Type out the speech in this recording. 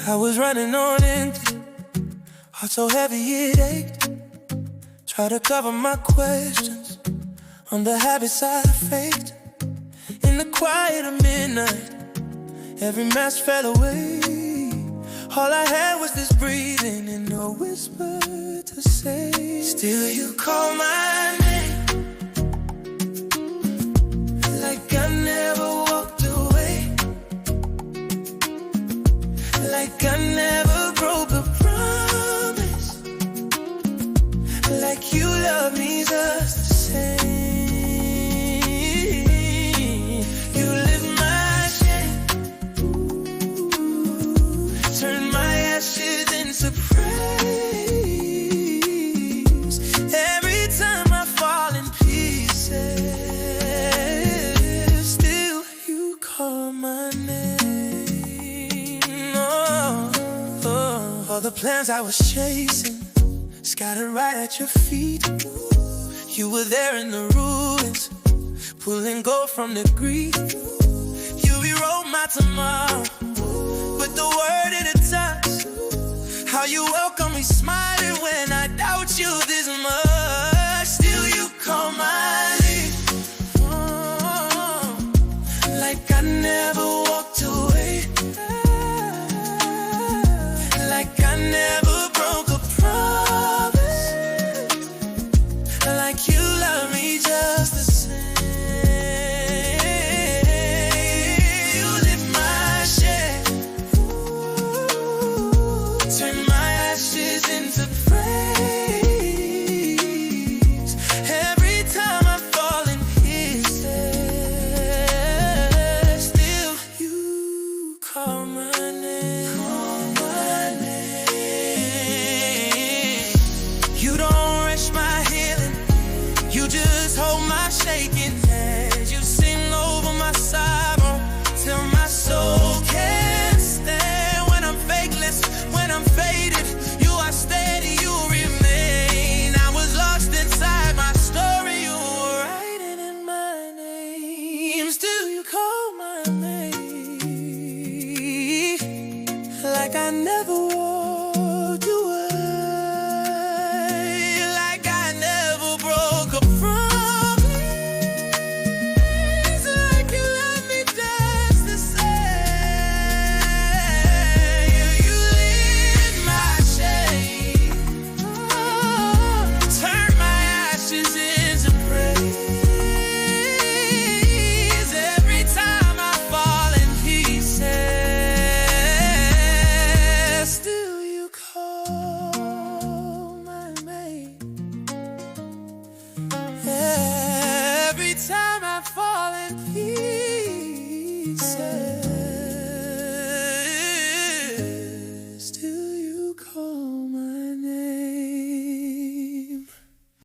I was running on empty, heart so heavy it ached. Try to cover my questions on the habits I faked. In the quiet of midnight, every mask fell away. All I had was this breathing and no whisper to say. Still you call my name, like I never walked away, like I never broke a promise, like you love me just the same. You lift my shame, turn my ashes into praise. Every time I fall in pieces, still you call my name. All the plans I was chasing, scattered right at your feet. You were there in the ruins, pulling gold from the greed. You rewrote my tomorrow, put the word in a touch. How you welcome me smiling when I doubt you.